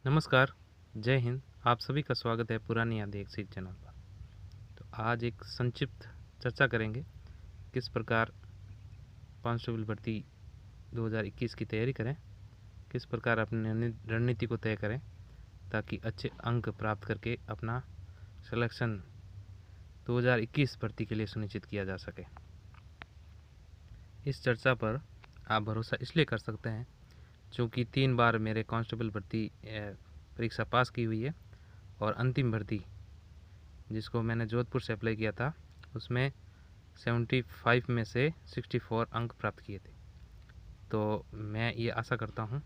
नमस्कार, जय हिंद। आप सभी का स्वागत है पुरानी यादें एक सीट चैनल पर। तो आज एक संक्षिप्त चर्चा करेंगे किस प्रकार कांस्टेबल भर्ती 2021 की तैयारी करें, किस प्रकार अपनी रणनीति को तय करें ताकि अच्छे अंक प्राप्त करके अपना सिलेक्शन 2021 भर्ती के लिए सुनिश्चित किया जा सके। इस चर्चा पर आप भरोसा इसलिए कर सकते हैं क्योंकि 3 बार मेरे कांस्टेबल भर्ती परीक्षा पास की हुई है और अंतिम भर्ती जिसको मैंने जोधपुर से अप्लाई किया था उसमें 75 में से 64 अंक प्राप्त किए थे। तो मैं ये आशा करता हूँ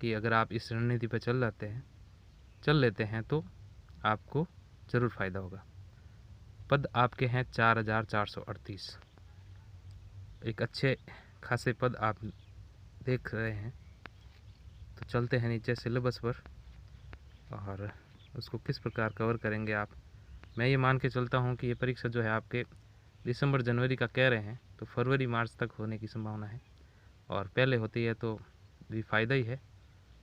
कि अगर आप इस रणनीति पर चल लेते हैं तो आपको ज़रूर फ़ायदा होगा। पद आपके हैं 4438। एक अच्छे खासे पद आप देख रहे हैं। तो चलते हैं नीचे सिलेबस पर और उसको किस प्रकार कवर करेंगे आप। मैं ये मान के चलता हूँ कि ये परीक्षा जो है आपके दिसंबर जनवरी का कह रहे हैं तो फरवरी मार्च तक होने की संभावना है, और पहले होती है तो भी फ़ायदा ही है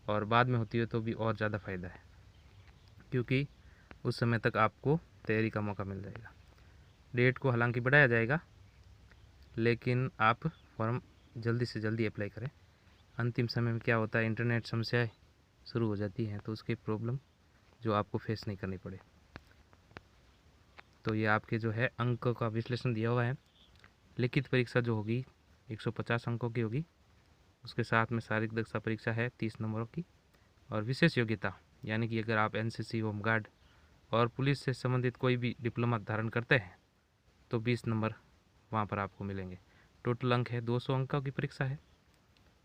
और बाद में होती है तो भी और ज़्यादा फ़ायदा है, क्योंकि उस समय तक आपको तैयारी का मौका मिल जाएगा। डेट को हालांकि बढ़ाया जाएगा, लेकिन आप फॉर्म जल्दी से जल्दी अप्लाई करें। अंतिम समय में क्या होता है, इंटरनेट समस्याएं शुरू हो जाती हैं तो उसकी प्रॉब्लम जो आपको फेस नहीं करनी पड़े। तो ये आपके जो है अंक का विश्लेषण दिया हुआ है। लिखित परीक्षा जो होगी 150 अंकों की होगी, उसके साथ में शारीरिक दक्षता परीक्षा है 30 नंबरों की, और विशेष योग्यता यानी कि अगर आप एनसीसी, होमगार्ड और पुलिस से संबंधित कोई भी डिप्लोमा धारण करते हैं तो 20 नंबर वहाँ पर आपको मिलेंगे। टोटल अंक है 200 अंकों की परीक्षा है,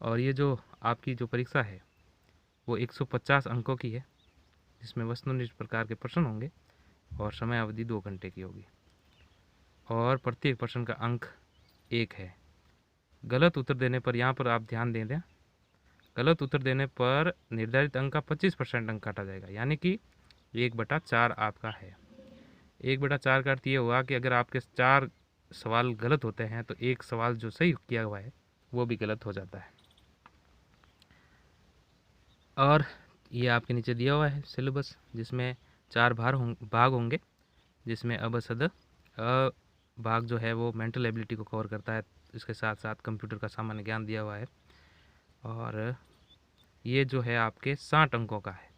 और ये जो आपकी जो परीक्षा है वो 150 अंकों की है, जिसमें वस्तुनिष्ठ प्रकार के प्रश्न होंगे और समय अवधि 2 घंटे की होगी, और प्रत्येक प्रश्न का अंक 1 है। गलत उत्तर देने पर यहाँ पर आप ध्यान दें, गलत उत्तर देने पर निर्धारित अंक का 25% अंक काटा जाएगा, यानी कि 1/4 आपका है। 1/4 का अर्थ ये हुआ कि अगर आपके 4 सवाल गलत होते हैं तो एक सवाल जो सही किया हुआ है वो भी गलत हो जाता है। और ये आपके नीचे दिया हुआ है सिलेबस, जिसमें 4 भाग होंगे, जिसमें अब सद भाग जो है वो मेंटल एबिलिटी को कवर करता है। इसके साथ साथ कंप्यूटर का सामान्य ज्ञान दिया हुआ है, और ये जो है आपके 60 अंकों का है।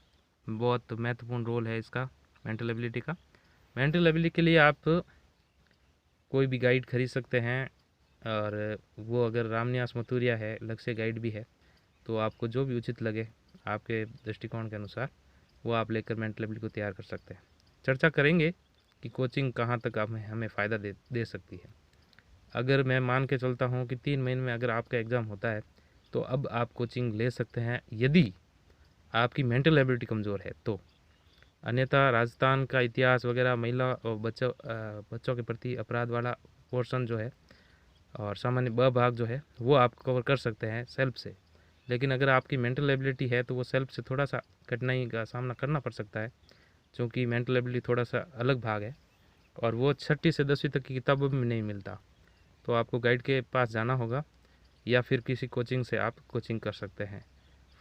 बहुत महत्वपूर्ण रोल है इसका मेंटल एबिलिटी का। मेंटल एबिलिटी के लिए आप कोई भी गाइड खरीद सकते हैं, और वो अगर रामनिवास मथुरिया है, लक्ष्य गाइड भी है, तो आपको जो भी उचित लगे आपके दृष्टिकोण के अनुसार वो आप लेकर मेंटल एबिलिटी को तैयार कर सकते हैं। चर्चा करेंगे कि कोचिंग कहाँ तक हमें फ़ायदा दे सकती है। अगर मैं मान के चलता हूँ कि 3 महीने में अगर आपका एग्ज़ाम होता है तो अब आप कोचिंग ले सकते हैं यदि आपकी मेंटल एबिलिटी कमज़ोर है तो। अन्यथा राजस्थान का इतिहास वगैरह, महिला और बच्चों के प्रति अपराध वाला पोर्शन जो है और सामान्य ब भाग जो है वो आप कवर कर सकते हैं सेल्फ से। लेकिन अगर आपकी मेंटल एबिलिटी है तो वो सेल्फ से थोड़ा सा कठिनाई का सामना करना पड़ सकता है, क्योंकि मेंटल एबिलिटी थोड़ा सा अलग भाग है और वो 6ठी से 10वीं तक की किताबों में नहीं मिलता। तो आपको गाइड के पास जाना होगा या फिर किसी कोचिंग से आप कोचिंग कर सकते हैं।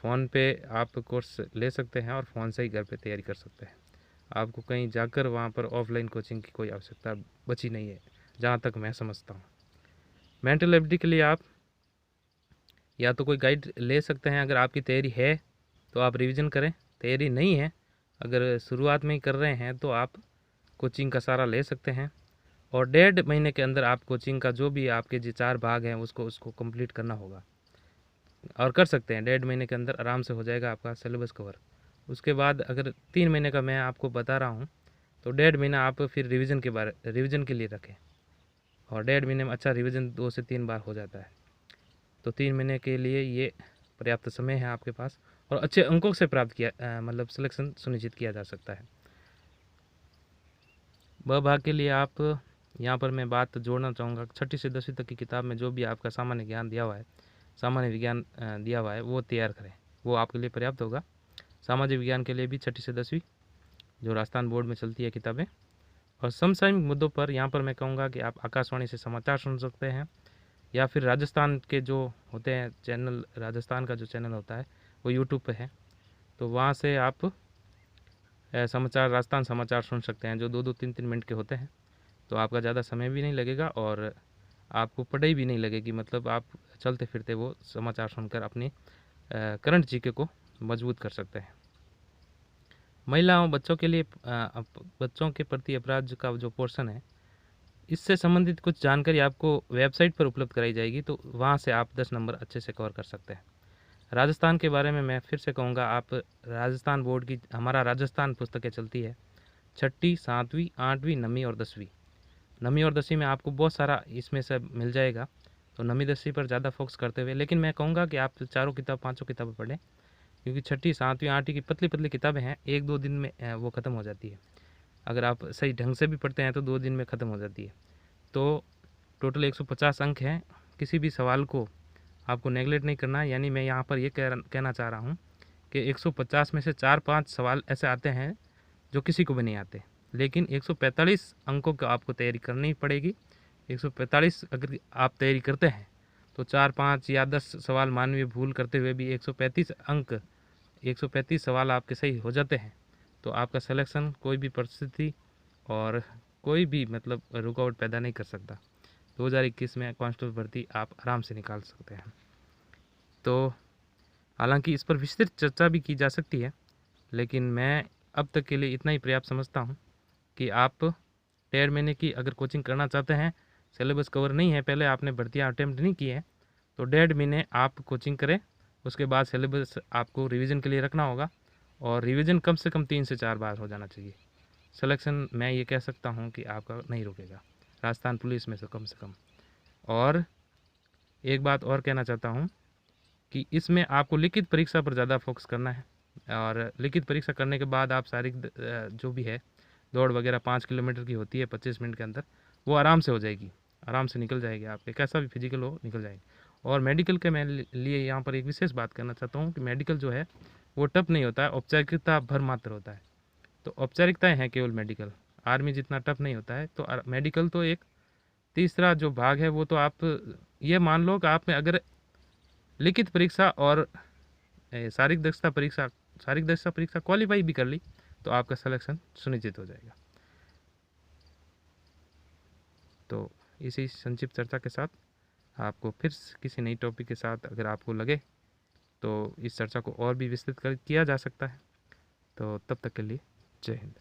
फ़ोन पे आप कोर्स ले सकते हैं और फ़ोन से ही घर पे तैयारी कर सकते हैं। आपको कहीं जाकर वहाँ पर ऑफलाइन कोचिंग की कोई आवश्यकता बची नहीं है, जहाँ तक मैं समझता हूँ। मेंटल एबिलिटी के लिए आप या तो कोई गाइड ले सकते हैं, अगर आपकी तैयारी है तो आप रिवीजन करें, तैयारी नहीं है, अगर शुरुआत में ही कर रहे हैं तो आप कोचिंग का सहारा ले सकते हैं, और 1.5 महीने के अंदर आप कोचिंग का जो भी आपके जो 4 भाग हैं उसको कंप्लीट करना होगा, और कर सकते हैं। 1.5 महीने के अंदर आराम से हो जाएगा आपका सिलेबस कवर। उसके बाद अगर 3 महीने का मैं आपको बता रहा हूँ तो 1.5 महीना आप फिर रिवीजन के लिए रखें, और 1.5 महीने में अच्छा रिवीजन 2 से 3 बार हो जाता है। तो 3 महीने के लिए ये पर्याप्त समय है आपके पास, और अच्छे अंकों से प्राप्त किया मतलब सिलेक्शन सुनिश्चित किया जा सकता है। ब भाग के लिए आप यहाँ पर मैं बात जोड़ना चाहूँगा, 6ठी से 10वीं तक की किताब में जो भी आपका सामान्य ज्ञान दिया हुआ है, सामान्य विज्ञान दिया हुआ है वो तैयार करें, वो आपके लिए पर्याप्त होगा। सामाजिक विज्ञान के लिए भी 6ठी से 10वीं जो राजस्थान बोर्ड में चलती है किताबें, और समसामयिक मुद्दों पर यहाँ पर मैं कहूँगा कि आप आकाशवाणी से समाचार सुन सकते हैं, या फिर राजस्थान के जो होते हैं चैनल, राजस्थान का जो चैनल होता है वो यूट्यूब पे है, तो वहाँ से आप समाचार, राजस्थान समाचार सुन सकते हैं, जो 2-2 3-3 मिनट के होते हैं। तो आपका ज़्यादा समय भी नहीं लगेगा और आपको पढ़ाई भी नहीं लगेगी, मतलब आप चलते फिरते वो समाचार सुनकर अपनी करंट जीके को मजबूत कर सकते हैं। महिलाओं, बच्चों के लिए बच्चों के प्रति अपराध का जो पोर्शन है, इससे संबंधित कुछ जानकारी आपको वेबसाइट पर उपलब्ध कराई जाएगी, तो वहाँ से आप 10 नंबर अच्छे से कवर कर सकते हैं। राजस्थान के बारे में मैं फिर से कहूँगा, आप राजस्थान बोर्ड की, हमारा राजस्थान पुस्तकें चलती है 6ठी, 7वीं, 8वीं, 9वीं और 10वीं। 9वीं और 10वीं में आपको बहुत सारा इसमें से मिल जाएगा, तो 9वीं 10वीं पर ज़्यादा फोकस करते हुए, लेकिन मैं कहूँगा कि आप चारों किताब, पाँचों किताबें पढ़ें, क्योंकि 6ठी, 7वीं, 8वीं की पतली पतली किताबें हैं, 1-2 दिन में वो ख़त्म हो जाती है। अगर आप सही ढंग से भी पढ़ते हैं तो 2 दिन में ख़त्म हो जाती है। तो टोटल 150 अंक हैं। किसी भी सवाल को आपको नेगलेक्ट नहीं करना है। यानी मैं यहाँ पर ये कहना चाह रहा हूँ कि 150 में से 4-5 सवाल ऐसे आते हैं जो किसी को भी नहीं आते, लेकिन 145 अंकों का आपको तैयारी करनी पड़ेगी। 145 अगर आप तैयारी करते हैं तो 4-5 या 10 सवाल मानवीय भूल करते हुए भी 135 अंक, 135 सवाल आपके सही हो जाते हैं, तो आपका सिलेक्शन कोई भी परिस्थिति और कोई भी मतलब रुकावट पैदा नहीं कर सकता। 2021 में कांस्टेबल भर्ती आप आराम से निकाल सकते हैं। तो हालांकि इस पर विस्तृत चर्चा भी की जा सकती है, लेकिन मैं अब तक के लिए इतना ही पर्याप्त समझता हूँ कि आप 1.5 महीने की अगर कोचिंग करना चाहते हैं, सिलेबस कवर नहीं है, पहले आपने भर्तियाँ अटैम्प्ट नहीं की है, तो 1.5 महीने आप कोचिंग करें। उसके बाद सिलेबस आपको रिवीजन के लिए रखना होगा, और रिवीजन कम से कम 3 से 4 बार हो जाना चाहिए। सिलेक्शन मैं ये कह सकता हूँ कि आपका नहीं रुकेगा, राजस्थान पुलिस में से कम। और एक बात और कहना चाहता हूँ कि इसमें आपको लिखित परीक्षा पर ज़्यादा फोकस करना है, और लिखित परीक्षा करने के बाद आप सारी जो भी है दौड़ वगैरह 5 किलोमीटर की होती है 25 मिनट के अंदर, वो आराम से हो जाएगी, आराम से निकल जाएगी आपके, कैसा भी फिजिकल हो निकल जाएगी। और मेडिकल के मैं लिए यहाँ पर एक विशेष बात करना चाहता हूँ कि मेडिकल जो है वो टफ नहीं होता है, औपचारिकता भर मात्र होता है। तो औपचारिकताएँ हैं केवल मेडिकल, आर्मी जितना टफ नहीं होता है। तो मेडिकल तो एक तीसरा जो भाग है, वो तो आप ये मान लो कि आप में अगर लिखित परीक्षा और शारीरिक दक्षता परीक्षा क्वालिफाई भी कर ली, तो आपका सिलेक्शन सुनिश्चित हो जाएगा। तो इसी संक्षिप्त चर्चा के साथ आपको फिर किसी नई टॉपिक के साथ अगर आपको लगे तो इस चर्चा को और भी विस्तृत किया जा सकता है। तो तब तक के लिए जय हिंद।